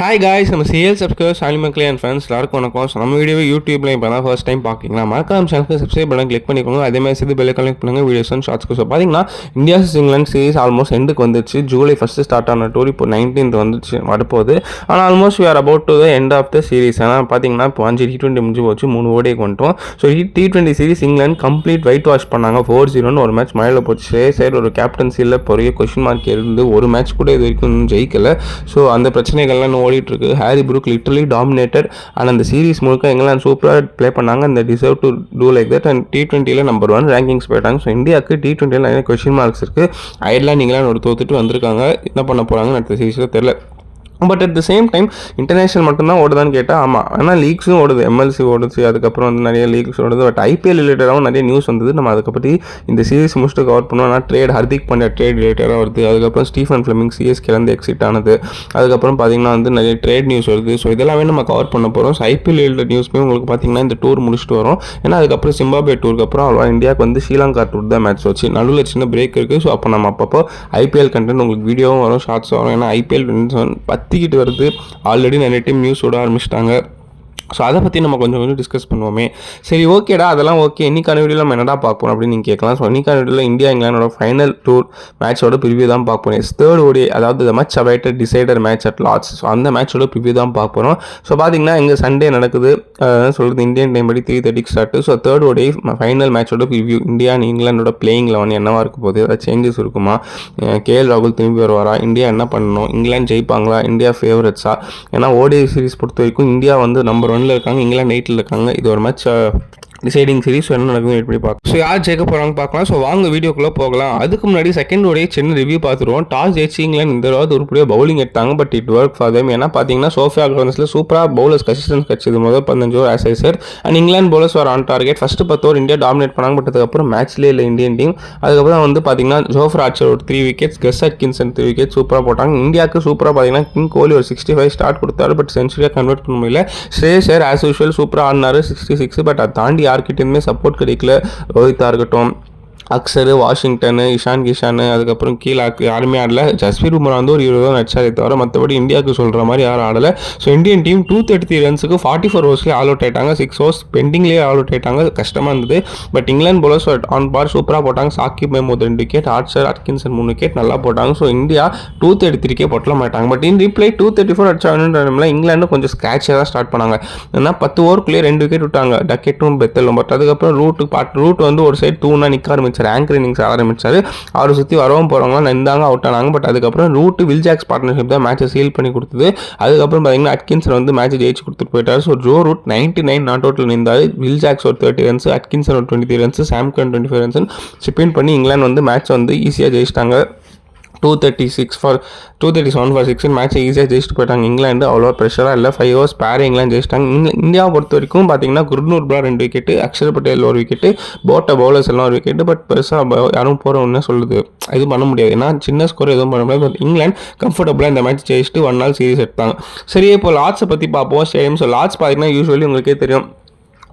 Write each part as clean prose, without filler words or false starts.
Hi guys, நம்ம CL subscriber சாலி மக்களே and friends எல்லாருக்கும் வணக்கம். ஸோ நம்ம வீடியோவை யூடியூப்ல இப்போ தான் ஃபர்ஸ்ட் டைம் பார்க்குறீங்களா, மறக்காம சேனலுக்கு சப்ஸ்கிரைப் பண்ண கிளிக் பண்ணிக்கோங்க. அதேமாதிரி சேர்த்து பெல் கனெக்ட் பண்ணுங்கள் வீடியோஸ் அண்ட் ஷார்ட்ஸ்க்கு. ஸோ பார்த்தீங்கன்னா இந்தியா இங்கிலாந்து சீரிஸ் ஆல்மோஸ்ட் எண்டுக்கு வந்துச்சு. ஜூலை ஃபஸ்ட்டு ஸ்டார்ட் ஆன டூர் இப்போ 19th வந்துச்சு வரப்போகுது. ஆனால் almost we are about to the end of the series. ஆனால் பார்த்தீங்கன்னா இப்போ 5 T20 முடிஞ்சு போச்சு, 3 ஓடிக்கு வந்துட்டோம். So T20 series England complete white wash பண்ணாங்க. 4-0 ஒரு மேட்ச் மழையில் போச்சு. சரி, ஒரு கேப்டன்சியில் பெரிய கொஸ்டின் மார்க் இருந்து ஒரு மேட்ச் கூட இது வரைக்கும் இன்னும் ஜெயிக்கல. ஸோ அந்த பிரச்சனைகள்லாம் ஓடிட்டு இருக்கு. Harry Brooke literally dominated and அந்த சீரிஸ் முழுக்க இங்கிலாந்து சூப்பராக ப்ளே பண்ணாங்க. அந்த deserve to do like that. And T20ல நம்பர் 1 ரேங்கிங்ஸ் போயிட்டாங்க. ஸோ இந்தியாவுக்கு T20ல நிறைய கொஸ்டின் மார்க்ஸ் இருக்குது. அயர்லாந்து இங்கிலாந்து ஒரு தோத்துட்டு வந்திருக்காங்க. என்ன பண்ண போகிறாங்கன்னு அடுத்த சீரிஸில் தெரியல. But at the same time international மட்டும்தான் ஓடுதான்னு கேட்டால் ஆமாம், ஆனால் லீக்ஸும் ஓடுது. எம்எல்சி ஓடுச்சு, அதுக்கப்புறம் வந்து நிறைய லீக்ஸ் ஓடுது. பட் ஐபிஎல் ரிலேட்டடாகவும் நிறைய நியூஸ் வந்தது. நம்ம அதை பற்றி இந்த சீரிஸ் முடிச்சுட்டு கவர் பண்ணுவோம். ஆனால் ட்ரேட் ஹர்திக் பாண்டியா ட்ரேட் ரிலேட்டடாக வருது. அதுக்கப்புறம் ஸ்டீஃபன் ஃப்ளெமிங் சிஎஸ்கேலேருந்து எக்ஸிட் ஆனது. அதுக்கப்புறம் பார்த்தீங்கன்னா வந்து நிறைய ட்ரேட் நியூஸ் வருது. ஸோ இதெல்லாமே நம்ம கவர் பண்ண போகிறோம். ஸோ ஐபிஎல் ரிலேட்டட் நியூஸ்மே உங்களுக்கு பார்த்தீங்கன்னா இந்த டூர் முடிச்சுட்டு வரும். ஏன்னா அதுக்கப்புறம் சிம்பாப்வே டூருக்கு அப்புறம் அவ்வளோ இந்தியாவுக்கு வந்து ஸ்ரீலங்கா டூர் தான் மேட்ச் வச்சு நடுவில் சின்ன பிரேக் இருக்குது. ஸோ அப்போ நம்ம அப்பப்போ ஐபிஎல் கண்டென்ட் உங்களுக்கு வீடியோவும் வரும், ஷார்ட்ஸ் வரும். ஏன்னா ஐபிஎல் பத்திக்கிட்டு வருது. ஆல்ரெடி நிறைய டீம் நியூஸ் விட ஆரம்பிச்சிட்டாங்க. ஸோ அதை பற்றி நம்ம கொஞ்சம் டிஸ்கஸ் பண்ணுவோமே. சரி, ஓகேடா, அதெல்லாம் ஓகே. இன்னைக்கான வீடியோவில் நம்ம என்னடா பார்ப்போம் அப்படின்னு நீங்கள் கேட்கலாம். ஸோ இன்னைக்கான வீடியோவில் இந்தியா இங்கிலாண்டோட ஃபைனல் டூர் மேட்சோட ப்ரிவியூ தான் பார்ப்போம். தேர்ட் ஓடி, அதாவது the much awaited decider match at Lord's. So அந்த மேட்சோட ப்ரிவியூ தான் பார்ப்போம். ஸோ பார்த்தீங்கன்னா இங்கே சண்டே நடக்குது, சொல்கிறது இந்தியன் டைம் படி 3:30 start. So third ODI final மேட்சோட ப்ரிவியூ. இந்தியா அண்ட் இங்கிலாண்டோட பிளேயிங் 11 என்னவா இருக்க போகுது, ஏதாவது சேஞ்சஸ் இருக்குமா, கேஎல் ராகுல் திரும்பி வருவாரா, இந்தியா என்ன பண்ணணும், இங்கிலாந்து ஜெயிப்பாங்களா, இந்தியா ஃபேவரட்ஸா. ஏன்னா ஓடிஐ சீரிஸ் பொறுத்த வரைக்கும் இந்தியா வந்து நம்பர் 1 இருக்காங்க, இங்கிலாந்து 8 இருக்காங்க. இது ஒரு மேட்ச் டிசைடிங் சீரிஸ். என்ன நடக்குது வெயிட் பண்ணி பார்க்கலாம். ஸோ யார் ஜெயிக்க போகிறாங்க பார்க்கலாம். ஸோ வாங்க வீடியோக்குள்ளே போகலாம். அதுக்கு முன்னாடி செகண்ட் ஓடைய சின்ன ரிவ்யூ பார்த்துருவோம். டாஸ் ஜெயிச்சு இங்கிலாந்து இந்த தடவை உருப்படியாக பவுலிங் எடுத்தாங்க. But it work for them. ஏன்னா பார்த்தீங்கன்னா சோஃபியா கிரௌண்ட்ஸில் சூப்பராக பவுலர்ஸ் கன்சிஸ்டன்ஸ் கிடச்சிது. முதல் 15 over as I sir. And England bowlers are on target. First 10 over India dominate பண்ணாங்க. பட் அதுக்கப்புறம் மேட்ச்லேயே இல்லை இந்தியன் டீம். அதுக்கப்புறம் வந்து பார்த்தீங்கன்னா ஜோஃப்ரா ஆர்ச்சர் ஒரு 3 விக்கெட்ஸ், கஸ் அட்கின்சன் 3 விக்கெட் சூப்பராக போட்டாங்க. இந்தியாவுக்கு சூப்பராக பார்த்தீங்கன்னா கிங் கோலி ஒரு 65 ஸ்டார்ட் கொடுத்தாரு. பட் சென்ச்சுரியாக கன்வெர்ட் பண்ண முடியல. ஸ்ரேயஸ் ஐயர் ஆஸ் யூஷுவல் சூப்பராக ஆடினாரு 66. பட் அதை தாண்டி யார்கிட்டயுமே சப்போர்ட் கிடைக்கல. ரோஹித்தா இருக்கட்டும், அக்சர், வாஷிங்டன், இஷான் கிஷான், அதுக்கப்புறம் கீழே யாருமே ஆடல. ஜஸ்பீர் பும்ரா வந்து ஒரு 20 அடிச்சாரே தவிர மற்றபடி இந்தியாவுக்கு சொல்கிற மாதிரி யாரும் ஆடலை. ஸோ இந்தியன் டீம் 233 ரன்ஸுக்கு 44 ஓவர்ஸ்லேயே ஆல் அவுட் ஆயிட்டாங்க. 6 ஓவர்ஸ் பெண்டிங்லேயே ஆல் அவுட் ஆயிட்டாங்க. கஷ்டமாக இருந்தது. But England bowlers on par சூப்பராக போட்டாங்க. Saqib Mahmood 2 wicket, Archer Atkinson 3 wicket நல்லா போட்டாங்க. ஸோ இந்தியா 233 பொட்டல மாட்டாங்க. பட் இன் ரீப்ளை 234 அடிச்சாங்க. இங்கிலாந்து கொஞ்சம் ஸ்க்ராட்சாக தான் ஸ்டார்ட் பண்ணாங்க. ஏன்னா 10 ஓவருக்குள்ளேயே 2 விக்கெட் விட்டாங்க, டக்கெட்டும் பெத்தலும். பட் அதுக்கப்புறம் ரூட் வந்து ஒரு சைடு தூணா நிற்க ஆரம்பிச்சு ஆங்கர் இன்னிங்ஸ் ஆரம்பிச்சாரு. அவரை சுற்றி வரவும் போகிறவங்களாம் நின்றாங்க, அவுட் ஆனாங்க. பட் அதுக்கப்புறம் ரூட் வில் ஜாக்ஸ் பார்ட்னர்ஷிப் தான் மேட்சை சீல் பண்ணி கொடுத்தது. அதுக்கப்புறம் பார்த்தீங்கன்னா அட்கின்சன் வந்து மேட்சை ஜெயிச்சு கொடுத்துட்டு போயிட்டார். ஸோ ஜோ ரூட் 99 நாட் அவுட்டில் நின்றார். வில் ஜாக்ஸ் ஒரு 30 ரன்ஸ், அட்கின்சன் ஒரு 23 ரன்ஸ், சாம்கன் 25 ரன்ஸ் ஸ்பின் பண்ணி இங்கிலாந்து வந்து மேட்ச் வந்து ஈஸியாக ஜெயிச்சிட்டாங்க. 237 for 6 மேட்சை ஈஸியாக ஜெயிச்சுட்டு போயிட்டாங்க. இங்கிலாந்து அவ்வளோ ப்ரெஷராக இல்லை. 5 ஓவர்ஸ் பேர் இங்கிலாந்து ஜெயிச்சிட்டாங்க. இந்தியாவை பொறுத்த வரைக்கும் பார்த்தீங்கன்னா குர்னூர் புரா 2 விக்கெட்டு, அக்ஷர் பட்டேல் ஒரு விக்கெட்டு, போட்ட பவுலர்ஸ் எல்லாம் ஒரு விக்கெட்டு. பட் பெருசாக யாரும் போகிற ஒன்று சொல்லுது எதுவும் பண்ண முடியாது. ஏன்னா சின்ன ஸ்கோர் எதுவும் பண்ண முடியாது. பட் இங்கிலாந்து கம்ஃபர்டபுளாக இந்த மேட்ச் ஜெயிச்சுட்டு 1 நாள் சீரிஸ் எடுத்தாங்க. சரி, இப்போ லார்ட்ஸை பற்றி பார்ப்போம். ஸ்டேடியம். ஸோ லார்ட்ஸ் பார்த்தீங்கன்னா யூஸ்வலி உங்களுக்கே தெரியும்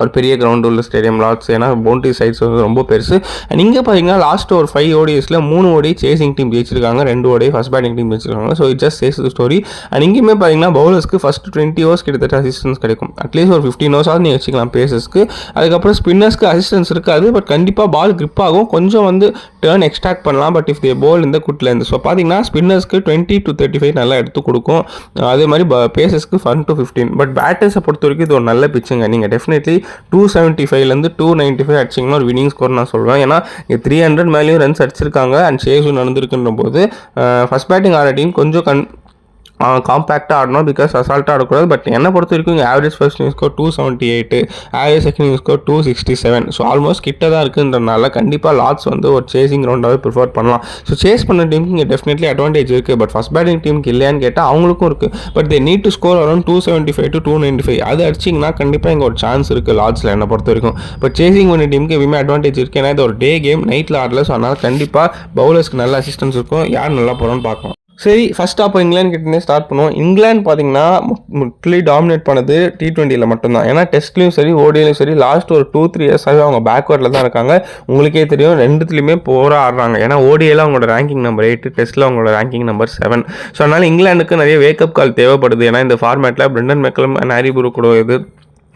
ஒரு பெரிய கிரவுண்டு உள்ள ஸ்டேடியம் லார்ட்ஸ். ஏன்னா பவுண்டரி சைட்ஸ் வந்து ரொம்ப பெருசு. அண்ட் இங்கே பார்த்தீங்கன்னா லாஸ்ட் ஒரு 5 ஓடிஎஸில் 3 ஓடி சேசிங் டீம் ஜெயிச்சிருக்காங்க, 2 ஓடி ஃபஸ்ட் பேட்டிங் டீம் ஜெயிச்சிருக்காங்க. So it just chase the story. And இங்கேயுமே பார்த்தீங்கன்னா பவுலர்ஸ்க்கு ஃபஸ்ட் 20 ஓவர்ஸ் கிட்டத்தட்ட அசிஸ்டன்ஸ் கிடைக்கும். அட்லீஸ்ட் ஒரு 15 ஓவர்ஸாவது நீங்கள் வச்சுக்கலாம் பேசஸ்க்கு. அதுக்கப்புறம் ஸ்பின்னர்ஸ்க்கு அசிஸ்டன்ஸ் இருக்காது. பட் கண்டிப்பாக பால் கிரிப் ஆகும், கொஞ்சம் வந்து டர்ன் எக்ஸ்ட்ராக்ட் பண்ணலாம். பட் இஃப் தே போல் இந்த குட்லேருந்து. ஸோ பார்த்தீங்கன்னா ஸ்பின்னர்ஸ்க்கு 20 to 35 நல்லா எடுத்து கொடுக்கும். அதே மாதிரி பேசஸ்க்கு 1 to 15. பட் பேட்டர்ஸை பொறுத்த வரைக்கும் இது ஒரு நல்ல பிச்சுங்க. நீங்கள் டெஃபினெட்லி 275 295 அடிச்சிங்கன்னா ஒரு வினிங் ஸ்கோர் நான் சொல்லுவேன். ஏன்னா 300 மேலேயும் ரன்ஸ் அடிச்சிருக்காங்க. அண்ட் சேஸும் நடந்திருக்குன்ற போது ஃபஸ்ட் பேட்டிங் ஆட டீம் கொஞ்சம் காம்பேக்டாக ஆடணும். பிகாஸ் அசால்ட்டாக ஆடக்கூடாது. பட் என்னை பொறுத்த வரைக்கும் இங்கே average first inning score 278, average second inning score 267. So almost கிட்ட தான் இருக்குன்றனால கண்டிப்பாக லார்ட்ஸ் வந்து ஒரு சேசிங் ரவுண்டாகவே ப்ரிஃபர் பண்ணலாம். ஸோ சேஸ் பண்ண டீமுக்கு இங்கே டெஃபினெட்லி அட்வான்டேஜ் இருக்குது. பட் ஃபஸ்ட் பேட்டிங் டீமுக்கு இல்லையான்னு கேட்டால் அவங்களுக்கும் இருக்குது. But they need to score around 275 to 295. அது அடிச்சிங்கன்னா கண்டிப்பாக இங்கே ஒரு சான்ஸ் இருக்குது லார்ட்ஸில் என்னை பொறுத்த வரைக்கும். பட் சேசிங் பண்ண டீமுக்கு எப்பயுமே அட்வான்டேஜ் இருக்குது. ஏன்னா இது ஒரு டே கேம், நைட்டில் ஆடல. ஸோ அதனால் கண்டிப்பாக பவுலர்ஸ்க்கு நல்ல அசிஸ்டன்ஸ் இருக்கும். யார் நல்லா போகிறோன்னு பார்க்கலாம். சரி, ஃபர்ஸ்ட் அப்போ இங்கிலாந்து கிட்டே ஸ்டார்ட் பண்ணுவோம். இங்கிலாந்து பார்த்தீங்கன்னா முற்றிலும் டாமினேட் பண்ணது T20ல மட்டும்தான். ஏன்னா டெஸ்ட்லையும் சரி ஓடிலையும் சரி லாஸ்ட் ஒரு 2-3 இயர்ஸாகவே அவங்க பேக்வர்டில் தான் இருக்காங்க. உங்களுக்கே தெரியும், ரெண்டுத்துலையுமே போராக ஆடுறாங்க. ஏன்னா ஓடியில் அவங்களோட ரேங்கிங் நம்பர் 8, டெஸ்ட்டில் அவங்களோட ரேங்கிங் நம்பர் 7. ஸோ அதனால் இங்கிலாந்துக்கு நிறைய வேக்கப் கால் தேவைப்படுது. ஏன்னா இந்த ஃபார்மேட்டில் Brendan McCullum and Harry Brook கூட இது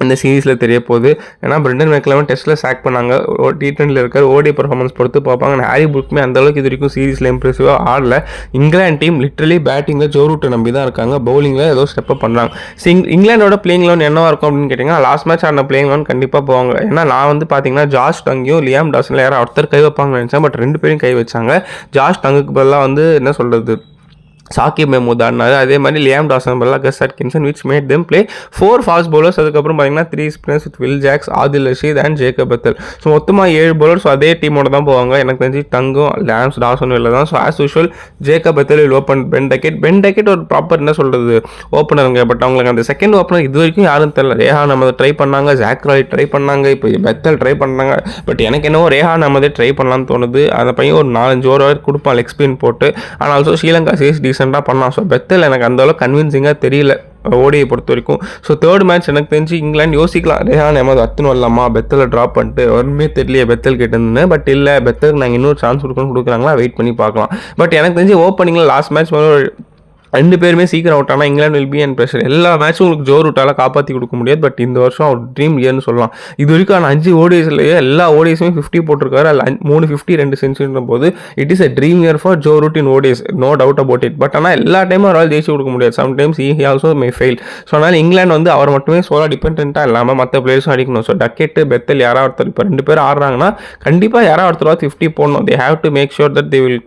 இந்த சீரீஸில் தெரிய போகுது. ஏன்னா பிரெண்டன் மெக்கலம் டெஸ்ட்டில் சாக் பண்ணாங்க, T20ல இருக்கார். ஓடி பர்ஃபார்மன்ஸ் பொறுத்து பார்ப்பாங்க. ஹாரி புருக்குமே அந்தளவுக்கு இது வரைக்கும் சீரீஸில் இம்ப்ரெசிவாக ஆடல. இங்கிலாந்து டீம் லிட்டரலி பேட்டிங்கில் ஜோ ரூட்டை நம்பி தான் இருக்காங்க. பவுலிங்கில் ஏதோ ஸ்டெப் பண்ணுறாங்க. இங்கிலாண்டோட பிளேயிங் லெவன் என்னவா இருக்கும் அப்படின்னு கேட்டிங்கன்னா, லாஸ்ட் மேட்ச் ஆன பிளேயிங் லெவன் கண்டிப்பாக போவாங்க. ஏன்னா நான் வந்து பார்த்தீங்கன்னா ஜாஷ் டங்கையும் லியாம் டாசனில் யாரும் ஒருத்தர் கை வைப்பாங்கன்னு நினச்சேன். பட் 2 பேரும் கை வச்சாங்க. ஜாஷ் டங்குக்கு பதிலாக வந்து என்ன சொல்கிறது, சாக்கிப் மெஹமூத் ஆடினாரு. அதே மாதிரி லியாம் டாசன் பதிலாக Gus Atkinson, which made them play 4 fast bowlers. அதுக்கப்புறம் பார்த்தீங்கன்னா 3 spinners with Will Jacks, Adil Rashid and Jacob Bethell. So மொத்தமாக 7 பவுலர்ஸ் அதே டீமோட தான் போவாங்க. எனக்கு தெரிஞ்சு டங்கும் லியாம் டாசனும் இல்லை தான். So as usual Jacob Bethel will open Ben Duckett ஒரு ப்ராப்பர் என்ன சொல்கிறது ஓப்பனருங்க. பட் அவங்களுக்கு அந்த செகண்ட் ஓப்பனர் இது வரைக்கும் யாரும் தெரியல. ரேஹான் அஹமத் ட்ரை பண்ணாங்க, ஜாக் ராய் ட்ரை பண்ணாங்க, இப்போ பெத்தல் ட்ரை பண்ணாங்க. பட் எனக்கு என்னவோ ரேஹான் அஹமதே ட்ரை பண்ணலான்னு தோணுது. அந்த பையன் ஒரு 4-5 ஓவர் கொடுப்பான் லெக் ஸ்பின் போட்டு. ஆனால் ஆல்சோ ஸ்ரீலங்கா சீரிஸ் டீசெண்டாக பண்ணலாம். ஸோ பெத்தல் எனக்கு அந்தளவுக்கு கன்வின்சிங்காக தெரியல ஓடியை பொறுத்த வரைக்கும். ஸோ தேர்ட் மேட்ச் எனக்கு தெரிஞ்சு இங்கிலாந்து யோசிக்கலாம், ரேஹான் அஹமத் அத்துன்னு வரலாமா, பெத்தலை ட்ராப் பண்ணிட்டு ஒன்றுமே தெரியலையே பெத்தல் கிட்டேருந்து. பட் இல்லை, பெத்தலுக்கு நாங்கள் இன்னொரு சான்ஸ் கொடுக்குறாங்களா, வெயிட் பண்ணி பார்க்கலாம். பட் எனக்கு தெரிஞ்சு ஓப்பனிங்கில் லாஸ்ட் மேட்ச் 2 பேருமே சீக்கிரம் அவுட் ஆனால் England will be and pressure. எல்லா மேட்சும் உங்களுக்கு ஜோ ரூட்டால் காப்பாற்றி கொடுக்க முடியாது. பட் இந்த வருஷம் அவர் ட்ரீம் இயர்னு சொல்லலாம். இது வரைக்கும் ஆனால் 5 ஓடிஎஸ்லேயே எல்லா ஓடிஎஸுமே 50 போட்டிருக்காரு. அதில் 3 50 2 சென்ச்சுரின்ற போது it is a dream year for Joe Root in ODIs, no doubt about it. But ஆனால் எல்லா டைமும் அவரால் ஜெயிச்சு கொடுக்க முடியாது. Sometimes he also may fail. So அதனால் இங்கிலாந்து வந்து அவர் மட்டுமே சோலா டிபெண்ட்டாக இல்லாமல் மற்ற பிளேயர்ஸும் அடிக்கணும். ஸோ டக்கெட்டு பெத்தல் யாராவது ஒருத்தர், இப்போ 2 பேர் ஆடுறாங்கன்னா கண்டிப்பாக யாராவது ஒருத்தர் 50 போடணும். They have to make sure that they will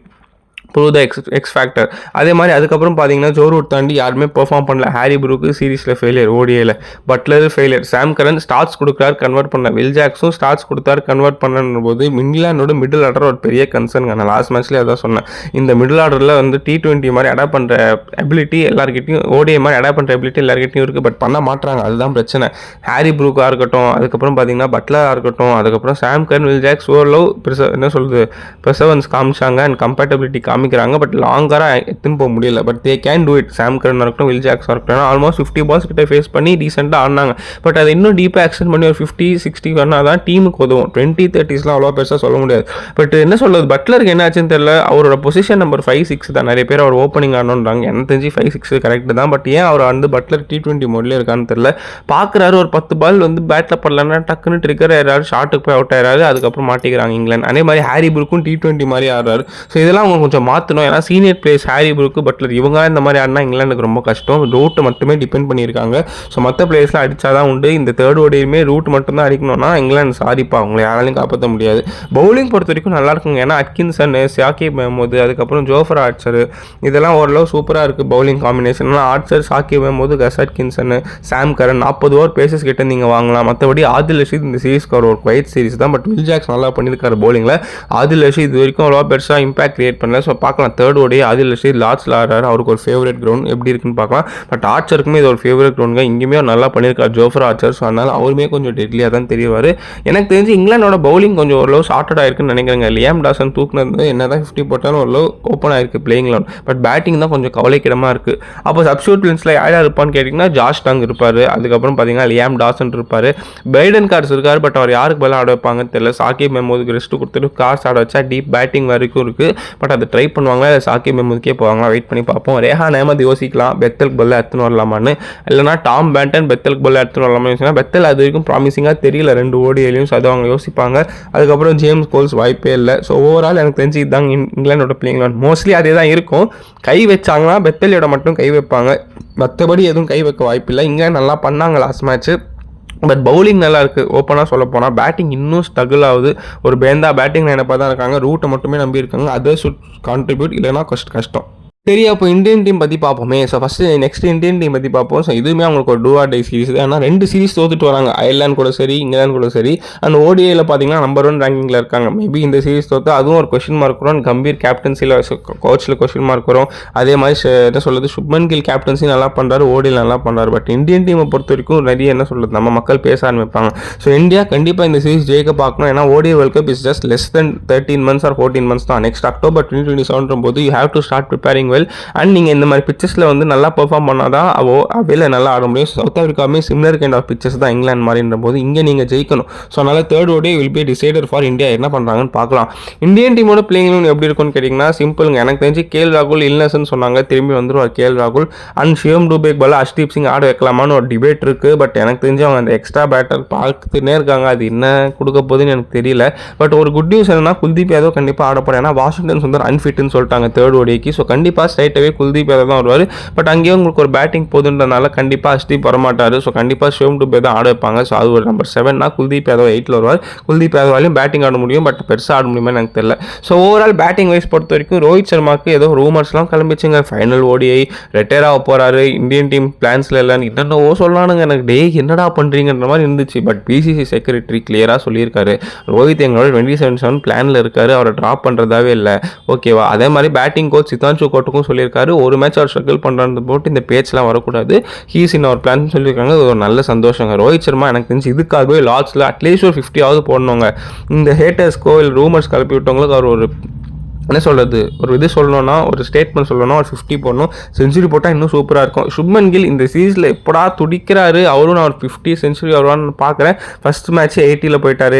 prove the X factor. அதே மாதிரி அதுக்கப்புறம் பார்த்தீங்கன்னா ஜோ ரூட் தாண்டி யாருமே பெர்ஃபார்ம் பண்ணல. ஹாரி ப்ரூக்கு சீரீஸில் ஃபெயிலியர், ஓடிஏல பட்லர் ஃபெயிலியர், சாம் கரன் ஸ்டார்ட்ஸ் கொடுக்குறாரு கன்வெர்ட் பண்ணல, வில் ஜாக்ஸும் ஸ்டார்ட்ஸ் கொடுத்தாரு கன்வெர்ட் பண்ணணும் போது இங்கிலாண்டோட மிடில் ஆர்டர் ஒரு பெரிய கன்சர்ன். நான் லாஸ்ட் மேட்ச்லேயே அதான் சொன்னேன். இந்த மிடில் ஆர்டரில் வந்து T20 மாதிரி அடாப்ட் பண்ணுற எபிலிட்டி எல்லாருக்கிட்டையும், ஓடிஏ மாதிரி அடாப்ட் பண்ணுற எபிலிட்டி எல்லாருக்கிட்டையும் இருக்குது. பட் பண்ண மாட்டாங்க, அதுதான் பிரச்சனை. ஹாரி ப்ரூக்காக இருக்கட்டும், அதுக்கப்புறம் பார்த்தீங்கன்னா பட்லராக இருக்கட்டும், அதுக்கப்புறம் சாம் கரன், வில் ஜாக்ஸ் ஓரளவு என்ன சொல்கிறது பெர்சவன்ஸ் காமிச்சாங்க அண்ட் கம்பேட்டபிலிட்டி காமிக்கிறாங்க. பட் லாங்கராக எடுத்துன்னு போக முடியல. But they can do it. Sam Curran இருக்கட்டும், வில் ஜாக்ஸ் இருக்கட்டும், ஆல்மோஸ்ட் 50 பால்ஸ் கிட்ட ஃபேஸ் பண்ணி டீசெண்டாக ஆடினாங்க. பட் அதை இன்னும் டீப்பாக எக்ஸ்டெண்ட் பண்ணி ஒரு 50-60 பண்ணால் தான் டீமுக்கு உதவும். 20-30ஸ்லாம் அவ்வளோ பெருசாக சொல்ல முடியாது. பட் என்ன சொல்கிறது, பட்லருக்கு என்ன ஆச்சுன்னு தெரியல. அவரோட பொசிஷன் நம்பர் 5-6 தான். நிறைய பேர் அவர் ஓப்பனிங் ஆடணுன்றாங்க. எனக்கு தெரிஞ்சு 5-6 கரெக்ட் தான். பட் ஏன் அவர் வந்து பட்லர் T20 மோட்லேயே இருக்கான்னு தெரியல. பார்க்குறாரு ஒரு 10 பால் வந்து பேட்டில் படலன்னா டக்குன்னு ட்ரிக்கர் ஆயிடுறாரு, ஷாட்டுக்கு போய் அவுட் ஆயிடுறாரு, அதுக்கப்புறம் மாட்டிக்கிறாங்க இங்கிலாந்து. அதே மாதிரி ஹாரி ப்ரூக்கும் T20 மாதிரி ஆடுறாரு. ஸோ இதெல்லாம் அவங்க கொஞ்சம் மாற்றணும். ஏன்னா senior players Harry Brook, Buttler இவங்க இந்த மாதிரி ஆடினா இங்கிலாந்துக்கு ரொம்ப கஷ்டம். ரூட்டை மட்டுமே டிபெண்ட் பண்ணியிருக்காங்க. ஸோ மற்ற பிளேயர்ஸ்லாம் அடித்தாதான் உண்டு. இந்த தேர்ட் ஓடியுமே ரூட் மட்டும்தான் அடிக்கணும்னா இங்கிலாந்து சாரிப்பா அவங்களை யாராலையும் காப்பாற்ற முடியாது. பவுலிங் பொறுத்த வரைக்கும் நல்லா இருக்குங்க. ஏன்னா அட்கின்சன், சாக்கிப் மெஹமூத், அதுக்கப்புறம் ஜோஃபர் ஆர்ச்சர், இதெல்லாம் ஓரளவு சூப்பராக இருக்குது bowling combination. Archer, Saqib Mahmood, Gus Atkinson, Sam Curran 40 over paces கிட்ட நீங்கள் வாங்கலாம். மற்றபடி ஆதில் ரஷீத் இந்த சீரீஸ்க்கு ஒரு குவைட் சீரிஸ் தான். பட் வில் ஜாக்ஸ் நல்லா பண்ணியிருக்காரு பவுலிங்கில். ஆதில் ரஷீத் இது வரைக்கும் அவ்வளோ பெருசாக இம்பாக்ட் கிரியேட் பண்ணல. ஸோ பார்க்கலாம் தேர்ட் ஓடி ஆதில் ரஷீத் லார்ட்ஸில் ஆடுறாரு. அவருக்கு ஒரு ஃபேவரட் கிரவுண்ட் எப்படி இருக்குன்னு பார்க்கலாம். பட் ஆர்ச்சருக்குமே இது ஒரு ஃபேவரட் கிரவுண்டுங்க. இங்கேயுமே நல்லா பண்ணியிருக்காரு ஜோஃபர் ஆர்ச்சர். ஸோ அதனால் அவருமே கொஞ்சம் டெட்லியாக தான் தெரியவார். எனக்கு தெரிஞ்சு இங்கிலாண்டோட பவுலிங் கொஞ்சம் ஓரளவு ஷார்ட்டட் ஆயிருக்குன்னு நினைக்கிறேங்க. லியாம் டாசன் தூக்குனது என்ன தான் 50 போட்டாலும் ஓரளவு ஓப்பன் ஆயிருக்கு பிளேயிங் லெவன். பட் பேட்டிங் தான் கொஞ்சம் கவலைக்கிடமாக இருக்குது. அப்போ சப்ஸ்டியூட்ஸில் யாராக இருப்பான்னு கேட்டிங்கன்னா ஜாஷ் டங் இருப்பார். அதுக்கப்புறம் பார்த்தீங்கன்னா லியாம் டாசன் இருப்பார். பைடன் கார்ஸ் இருக்கார். பட் அவர் யாருக்கு பதிலாக ஆட வைப்பாங்கன்னு தெரியல. சாக்கிப் மெஹமூதுக்கு ரெஸ்ட் கொடுத்துட்டு கார்ஸ் ஆட வச்சா டீப் பேட்டிங் வரைக்கும் இருக்குது. பட் அதை ட்ரை பண்ணுவாங்களா இல்லை சாக்கிப் மெஹமூதுக்கே போவாங்களா, வெயிட் பண்ணி பார்ப்போம். ரேஹான் அஹமத் யோசிக்கலாம் பெத்தலுக்கு பதிலாக எடுத்துன்னு வரலாமான்னு. இல்லைனா டாம் பேண்டன் பெத்தலுக்கு பதிலாக எடுத்துன்னு வரலாமா யோசிக்கலாம். பெத்தல் அது வரைக்கும் ப்ராமிசிங்காக தெரியல 2 ஓடியிலையும். ஸோ அதை அவங்க யோசிப்பாங்க. அதுக்கப்புறம் ஜேம்ஸ் கோல்ஸ் வாய்ப்பே இல்லை. ஸோ ஓவரால் எனக்கு தெரிஞ்சு இதுதான் இங்கிலாண்டோட பிளேயிங் லெவன். மோஸ்ட்லி அதே தான் இருக்கும். கை வச்சாங்கன்னா பெத்தலியோட மட்டும் கை வைப்பாங்க. மற்றபடி எதுவும் கை வைக்க வாய்ப்பில்லை. இங்கிலாந்து நல்லா பண்ணாங்க லாஸ்ட் மேட்ச்சு. பட் பவுலிங் நல்லா இருக்குது. ஓப்பனாக சொல்ல போனால் பேட்டிங் இன்னும் ஸ்ட்ரகிள் ஆகுது. ஒரு பேந்தா பேட்டிங் நினைப்பா தான் இருக்காங்க. ரூட்டை மட்டுமே நம்பி இருக்காங்க. அதை சுட் கான்ட்ரிபியூட், இல்லைனா கஷ்டம். சரி, அப்போ இந்தியன் டீம் பற்றி பார்ப்போமே. So first next Indian team பற்றி பார்ப்போம். ஸோ இதுவுமே அவங்களுக்கு ஒரு டூ ஆர் டை சீரிஸ் தான். ஆனால் 2 சீரிஸ் தோத்துட்டு வராங்க. அயர்லாந்து கூட சரி, இங்கிலாந்து கூட சரி. அண்ட் ஓடிஐயில் பார்த்தீங்கன்னா நம்பர் 1 ரேங்கிங்கில் இருக்காங்க. மேபி இந்த சீரிஸ் தோற்று அதுவும் ஒரு கொஸ்டின் மார்க் வரும். கம்பீர் கேப்டன்சியில் கோச்சில் கொஸ்டின் மார்க் வரும். அதே மாதிரி என்ன சொல்கிறது, சுப்மன் கில் கேப்டன்சி நல்லா பண்ணுறாரு, ஓடியில் நல்லா பண்ணுறாரு. பட் இந்தியன் டீமை பொறுத்த வரைக்கும் நிறைய என்ன சொல்கிறது நம்ம மக்கள் பேச ஆரம்பிப்பாங்க. ஸோ இந்தியா கண்டிப்பாக இந்த சீரிஸ் ஜெயிக்க பார்க்கணும். ஏன்னா ODI world cup is just less than 13 months or 14 months தான். நெக்ஸ்ட் அக்டோபர் 2027 போது you have to start preparing well. And நீங்கள் இந்த மாதிரி பிச்சஸில் வந்து நல்லா பெர்ஃபார்ம் பண்ணால் தான் அவையில் நல்லா ஆட முடியும். சவுத் ஆஃப்ரிக்காவுமே சிமிலர் கைண்ட் ஆஃப் பிச்சஸ் தான் இங்கிலாந்து மாதிரின்ற போது இங்கே நீங்கள் ஜெயிக்கணும். ஸோ அதனால் தேர்ட் ஓடி will be decider for India. என்ன பண்ணுறாங்கன்னு பார்க்கலாம். இந்தியன் டீமோட பிளேயிங் எப்படி இருக்கும்னு கேட்டிங்கன்னா சிம்பிளுங்க. எனக்கு தெரிஞ்சு கேஎல் ராகுல் இல்னஸ்ன்னு சொன்னாங்க, திரும்பி வந்துருவார் கேஎல் ராகுல். அண்ட் சிவம் டூபேக்கு பதிலாக ஹர்ஷ்தீப் சிங் ஆட வைக்கலாமான்னு ஒரு டிபேட் இருக்குது. பட் எனக்கு தெரிஞ்சு அவங்க அந்த எக்ஸ்ட்ரா பேட்டர் பார்த்துனே இருக்காங்க. அது என்ன கொடுக்க போகுதுன்னு எனக்கு தெரியல. பட் ஒரு குட் நியூஸ் என்னன்னா குல்தீப் யாதவ் கண்டிப்பாக ஆட போகிறேன். ஏன்னா வாஷிங்டன் சுந்தர் அன்ஃபிட்னு சொல்லிட்டாங்க தேர்ட் ஓடிக்கு. ஸோ கண்டிப்பாக ஸ்ட்ரைட்டாகவே குல்தீப் யாதவ் தான் வருவார். பட் அங்கேயும் உங்களுக்கு ஒரு பேட்டிங் போதுன்றனால கண்டிப்பாக ஹர்ஷ்தீப் வரமாட்டார். ஸோ கண்டிப்பாக சிவம் டூபே தான் ஆட வைப்பாங்க. ஸோ அது ஒரு நம்பர் 7னா குல்தீப் யாதவ் 8ல் வருவார். குல்தீப் யாதவாலையும் பேட்டிங் ஆட முடியும், பட் பெருசாக ஆட முடியுமா எனக்கு தெரியல. ஸோ ஓவரால் பேட்டிங் வைஸ் பொறுத்த வரைக்கும் ரோஹித் சர்மாக்கு ஏதோ ரூமர்ஸ்லாம் கிளம்பிச்சுங்க. ஃபைனல் ஓடிஐ ரிட்டையர் ஆக போகிறாரு, இந்தியன் டீம் பிளான்ஸில் இல்லைன்னு என்னென்னவோ சொல்லலானுங்க. எனக்கு என்னடா பண்ணுறீங்கன்ற மாதிரி இருந்துச்சு. பட் பிசிசி செக்ரட்டரி கிளியராக சொல்லியிருக்காரு, ரோஹித் எங்களோட 2027 பிளானில் இருக்காரு, அவரை ட்ராப் பண்ணுறதாவே இல்லை. ஓகேவா? அதே மாதிரி பேட்டிங் கோச் சித்தாஞ்சு கோட்டுக்கும் சொல்லியிருக்காரு, ஒரு மேட்ச் அவர் ஸ்ட்ரகிள் பண்ணுறது போட்டு இந்த பேச்செலாம் வரக்கூடாது, ஹீஸ் இன் அவர் பிளான் சொல்லியிருக்காங்க. ஒரு நல்ல சந்தோஷங்க. ரோஹித் சர்மா எனக்கு தெரிஞ்சு இதுக்காகவே லாஸ்ட்டில் அட்லீஸ்ட் ஒரு 50 போடணுங்க. இந்த ஹேட்டர்ஸ்க்கோ இல்லை ரூமர்ஸ் கிளப்பி விட்டவங்களுக்கு அவர் ஒரு என்ன சொல்கிறது, ஒரு இது சொல்லணும்னா, ஒரு ஸ்டேட்மெண்ட் சொல்லணும்னா ஒரு 50 போடணும். செஞ்சுரி போட்டால் இன்னும் சூப்பராக இருக்கும். சுப்மன் கில் இந்த சீரீஸில் எப்படா துடிக்கிறாரு, அவரும் நான் ஒரு 50 செஞ்சுரி வருவான்னு பார்க்குறேன். ஃபஸ்ட் மேட்ச் 80 போயிட்டார்,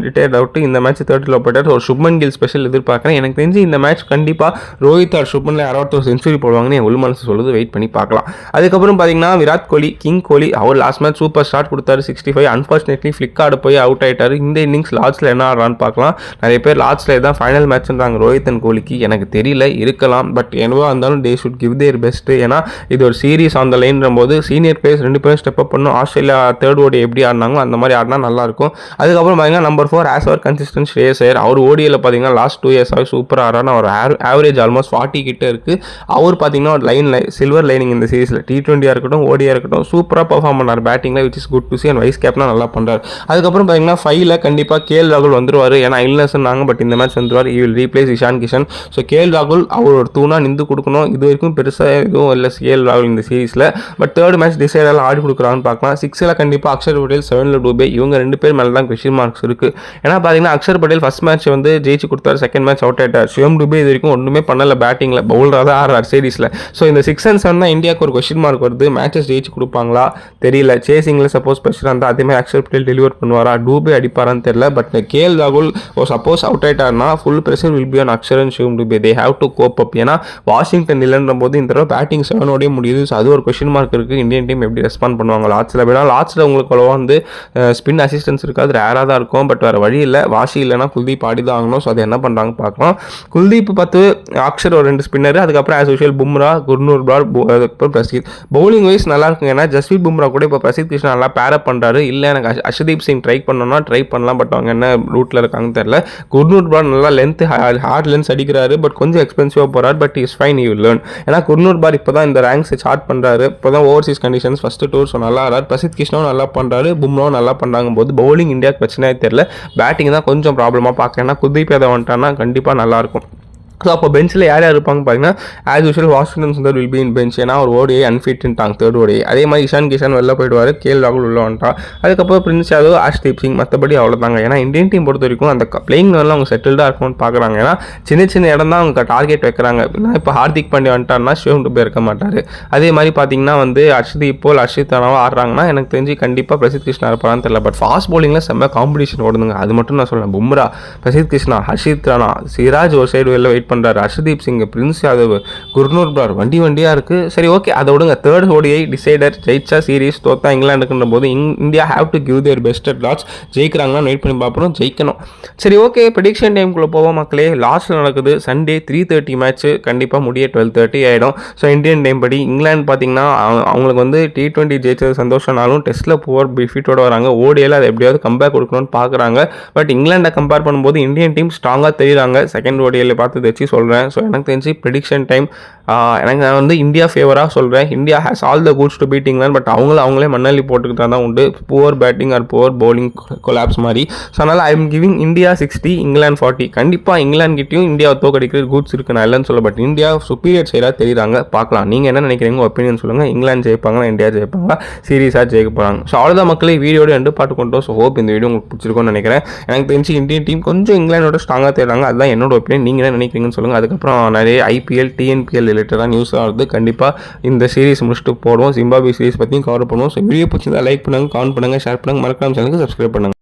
ரிட்டையர்ட் அவுட்டு. இந்த மேட்ச் 30 போயிட்டார். ஒரு சுப்மன் கில் ஸ்பெஷல் எதிர்பார்க்குறேன். எனக்கு தெரிஞ்சு இந்த மேட்ச் கண்டிப்பாக ரோஹித் ஆர் சுப்மனில் யாராவது ஒரு செஞ்சுரி போடுவாங்கன்னு என் உள் மனசு சொல்லுது. வெயிட் பண்ணி பார்க்கலாம். அதுக்கப்புறம் பார்த்தீங்கன்னா விராட் கோலி, கிங் கோலி, அவர் லாஸ்ட் மேட்ச் சூப்பர் ஸ்டார்ட் கொடுத்தாரு 65. அன்ஃபார்ச்சுனேட்லி ஃப்ளிக்கார்டு போய் அவுட் ஆகிட்டார். இந்த இன்னிங்ஸ் லாஸ்ட்டில் என்ன ஆடுறான்னு பார்க்கலாம். நிறைய பேர் லாஸ்ட்டில் தான் ஃபைனல் மேட்ச்ன்றாங்க ரோஹித் கோலிக்கு. எனக்கு தெரியல, இருக்கலாம். பட் என்னவோ இருந்தாலும் they should give their best. ஏன்னா இது ஒரு சீரீஸ் ஆன் த லைன்ற போது சீனியர் பிளேயர்ஸ் 2 பேரும் ஸ்டெப் அப் பண்ணும். ஆஸ்திரேலியா தேர்ட் ஓடி எப்படி ஆடினாங்க அந்த மாதிரி ஆடினா நல்லாயிருக்கும். அதுக்கப்புறம் பார்த்தீங்கன்னா நம்பர் 4 ஆஸ் அவர் கன்சிஸ்டன்ட் ஸ்ரேயஸ் ஐயர். அவர் ஓடியில் பார்த்தீங்கன்னா லாஸ்ட் 2 இயர்ஸாகவே சூப்பராக ஆடுறான்னு. அவர் ஆவரேஜ் ஆல்மோஸ்ட் 40 கிட்ட இருக்குது. அவர் பார்த்தீங்கன்னா ஒரு சில்வர் லைனிங் இந்த சீரீஸில் T20 இருக்கட்டும் ஓடியா இருக்கட்டும் சூப்பராக பர்ஃபார்ம் பண்ணார் பேட்டிங்கில், which is good to see. And vice கேப்னா நல்லா பண்ணுறாரு. அதுக்கப்புறம் பார்த்தீங்கன்னா 5ல் கண்டிப்பாக கேஎல் ராகுல் வந்துருவார். ஏன்னா இல்னஸ்னாங்க, பட் இந்த மேட்ச் வந்துருவார். He will replace Ishan Kishan. So KL ராகுல் அவர் ஒரு தூணாக நின்று கொடுக்கணும். இது வரைக்கும் பெருசாக எதுவும் இல்லை கேஎல் ராகுல் இந்த சீரீஸில். பட் தேர்ட் மேட்ச் டிசைடெல்லாம் ஆடி கொடுக்குறான்னு பார்க்கலாம். 6ல் கண்டிப்பாக அக்ஷர் பட்டேல், 7ல் டூபே. இவங்க 2 பேர் மேலே தான் கொஸ்டின் மார்க்ஸ் இருக்குது. ஏன்னா பார்த்தீங்கன்னா அக்ஷர் பட்டேல் ஃபஸ்ட் மேட்ச் வந்து ஜெயிச்சு கொடுத்தாரு, செகண்ட் மேட்ச் அவுட் ஆகிட்டார். சிவம் டூபே இது வரைக்கும் ஒன்றுமே பண்ணலை பேட்டிங்கில், பவுலராக தான் ஆடுறார் சீரீஸில். ஸோ இந்த 6 and 7 தான் இந்தியாவுக்கு ஒரு கொஸ்டின் மார்க் வருது. மேட்சஸ் ஜெயிச்சு கொடுப்பாங்களா தெரியல. சேசிங்கில் சப்போஸ் ப்ரெஷர் இருந்தால் அதேமாதிரி அக்ஷர் பட்டேல் டெலிவர் பண்ணுவாரா, டூபே அடிப்பாரான்னு தெரியல. பட் கேஎல் ராகுல் சப்போஸ் அவுட் ஆகிட்டார்னா full pressure will be on Axar and Shivam Dube. They have to cope up. ஏன்னா வாஷிங்டன் இல்லைன்ற போது இந்த தடவை பேட்டிங் 7 முடியுது. ஸோ அது ஒரு கொஸ்டின் மார்க் இருக்குது. இந்தியன் டீம் எப்படி ரெஸ்பாண்ட் பண்ணுவாங்க லாஸ்ட்டில். அப்படின்னா லாஸ்ட்டில் உங்களுக்கு அவ்வளோவா வந்து ஸ்பின் அசிஸ்டன்ஸ் இருக்காது, ரேராக தான் இருக்கும். பட் வேறு வழி இல்லை, வாஷி இல்லைனா குல்தீப் ஆடி தான் ஆகணும். ஸோ அது என்ன பண்ணுறாங்க பார்க்கலாம். குல்தீப் பார்த்து அக்ஷர் ஒரு 2 ஸ்பின்னர், அதுக்கப்புறம் ஆஸ் யூஷுவல் பும்ரா, குர்னூர் பால், அதுக்கப்புறம் பிரசித். பவுலிங் வைஸ் நல்லா இருக்குங்க. ஏன்னா ஜஸ்வீத் பும்ரா கூட இப்போ பிரசித் கிருஷ்ணா நல்லா பேரப் பண்ணுறாரு. இல்லை எனக்கு அர்ஷதீப் சிங் ட்ரை பண்ணோன்னா ட்ரை பண்ணலாம். பட் அவங்க என்ன ரூட்டில் இருக்காங்கன்னு தெரியல. குர்னூர் பால் நல்லா லென்த் ஹார்ட் லென்ஸ் அடிக்கிறாரு. பட் கொஞ்சம் எக்ஸ்பென்சிவாக போகிறார். But is fine, you learn. ஏன்னா குர்னூர் பார் இப்போ தான் இந்த ரேங்க்ஸ் சார்ட் பண்ணுறாரு. இப்போ தான் Overseas conditions first tour. So நல்லா ஆறார். பிரசித் கிருஷ்ணாவும் நல்லா பண்ணுறாரு, பும்ராவும் நல்லா பண்ணுறாங்க போது பவுலிங் இந்தியாவுக்கு பிரச்சனையே தெரியல. பேட்டிங் தான் கொஞ்சம் ப்ராப்ளமாக பார்க்குறேன். ஏன்னா குல்தீப் யாதவ் வந்துட்டான்னா கண்டிப்பாக நல்லாயிருக்கும். ஸோ அப்போ பெஞ்சில் யார் யார் இருப்பாங்க பார்த்தீங்கன்னா as usual Washington Sundar will be in bench. ஏன்னா ஒரு ஓடிஐ அன்ஃபிட்ன்ட்டாங்க தேர்ட் ஓடிஐ. அதே மாதிரி இஷான் கிஷன் வெளில போயிடுவார், கேஎல் ராகுல் உள்ள வந்துட்டான். அதுக்கப்புறம் பிரின்ஸ் யாதவ், ஹர்ஷ்தீப் சிங், மற்றபடி அவ்வளோதாங்க. ஏன்னா இந்தியன் டீம் பொறுத்த வரைக்கும் அந்த பிளேயிங் லெவலில் அவங்க செட்டில்டாக இருக்கணும்னு பார்க்குறாங்க. ஏன்னா சின்ன சின்ன இடம் தான் அவங்க டார்கெட் வைக்கிறாங்க. ஏன்னா இப்போ ஹார்திக் பாண்டியா வந்துட்டார்னா சிவம் டூபே இருக்க மாட்டார். அதே மாதிரி பார்த்தீங்கன்னா வந்து ஹர்ஷ்தீப் போல் ஹர்ஷித் ராணாவோ ஆடுறாங்கன்னா எனக்கு தெரிஞ்சு கண்டிப்பாக பிரசித் கிருஷ்ணா இருப்பாரான்னு தெரியல. பட் ஃபாஸ்ட் பவுலிங்கில் செம்ம காம்படிஷன் ஓடுதுங்க. அது மட்டும் நான் சொல்லுவேன். பும்ரா, பிரசித் கிருஷ்ணா, ஹர்ஷித் ராணா, சிராஜ் ஒரு சைடு வெளில வெயிட் பண்ணுறாரு, ஹர்ஷ்தீப் சிங், பிரின்ஸ் யாதவ், குர்னூர் பார் வண்டியாக இருக்குது. சரி ஓகே, அதை விடுங்க. தேர்ட் ஓடிஐ டிசைடர், ஜெயிச்சா சீரீஸ், தோத்தா இங்கிலாந்துக்குன்ற போது India have to give their best at Lord's. ஜெயிக்கிறாங்கன்னா வெயிட் பண்ணி பார்ப்போம், ஜெயிக்கணும். சரி ஓகே, ப்ரெடிக்ஷன் டைமுக்குள்ளே போவோம் மக்களே. லாஸ்ட்டில் நடக்குது சண்டே 3:30 மேட்ச், கண்டிப்பாக முடிய 12:30 ஆகிடும். ஸோ இந்தியன் டைம் படி இங்கிலாந்து பார்த்தீங்கன்னா அவங்களுக்கு வந்து T20 ஜெயிச்சது சந்தோஷம்னாலும் டெஸ்ட்டில் புவர் பிஃபிட்டோட வராங்க. ஓடியில் அதை எப்படியாவது கம்பேக் கொடுக்கணும்னு பார்க்குறாங்க. பட் இங்கிலாண்டை கம்பேர் பண்ணும்போது இந்தியன் டீம் ஸ்ட்ராங்காக தெரியுறாங்க. செகண்ட் ஓடியில் பார்த்து வச்சு சொல்கிறேன். ஸோ எனக்கு தெரிஞ்சு ப்ரெடிக்ஷன் டைம் எனக்கு நான் வந்து இந்தியா ஃபேவராக சொல்கிறேன். India has all the goods to beat England. But அவங்களே மண்ணள்ளி போட்டுக்கிட்டா தான் உண்டு. Poor batting or poor bowling collapse மாதிரி. ஸோ அதனால் I am giving India 60, England 40. கண்டிப்பாக இங்கிலாந்து கிட்டையும் இந்தியாவை தோக்கடிக்கிற குட்ஸ் இருக்குது, நான் இல்லைன்னு சொல்ல. பட் இந்தியா சுப்பீரியர் சைடாக தெரியுறாங்க. பார்க்கலாம், நீங்கள் என்ன நினைக்கிறீங்க, ஒப்பீனியன் சொல்லுங்கள். இங்கிலாந்து ஜெயிப்பாங்களா, இந்தியா ஜெயிப்பாங்களா, சீரியஸாக ஜெயிக்க போகிறாங்க. ஸோ அவ்வளோதான் மக்களே, வீடியோட 2 பாட்டு கொண்டோம். ஸோ ஹோப் இந்த வீடியோ உங்களுக்கு பிடிச்சிருக்கும்னு நினைக்கிறேன். எனக்கு தெரிஞ்சு இந்தியன் டீம் கொஞ்சம் இங்கிலாண்டோட ஸ்ட்ராங்காக தெரியுறாங்க. அதுதான் என்னோட ஒப்பீனியன். நீங்கள் என்ன நினைக்கிறீங்க? நினைக்கிறீங்கன்னு சொல்லுங்கள். அதுக்கப்புறம் நிறைய ஐபிஎல் டிஎன்பிஎல் ரிலேட்டடாக நியூஸ் ஆகுது. கண்டிப்பாக இந்த சீரிஸ் முடிச்சுட்டு போடுவோம். ஜிம்பாப்வே சீரிஸ் பற்றியும் கவர் பண்ணுவோம். ஸோ வீடியோ பிடிச்சிருந்தா லைக் பண்ணுங்கள், கமெண்ட் பண்ணுங்கள், ஷேர் பண்ணுங்கள், மறக்காம சேனலுக்கு சப்ஸ்கிரைப் பண்ணுங்கள்.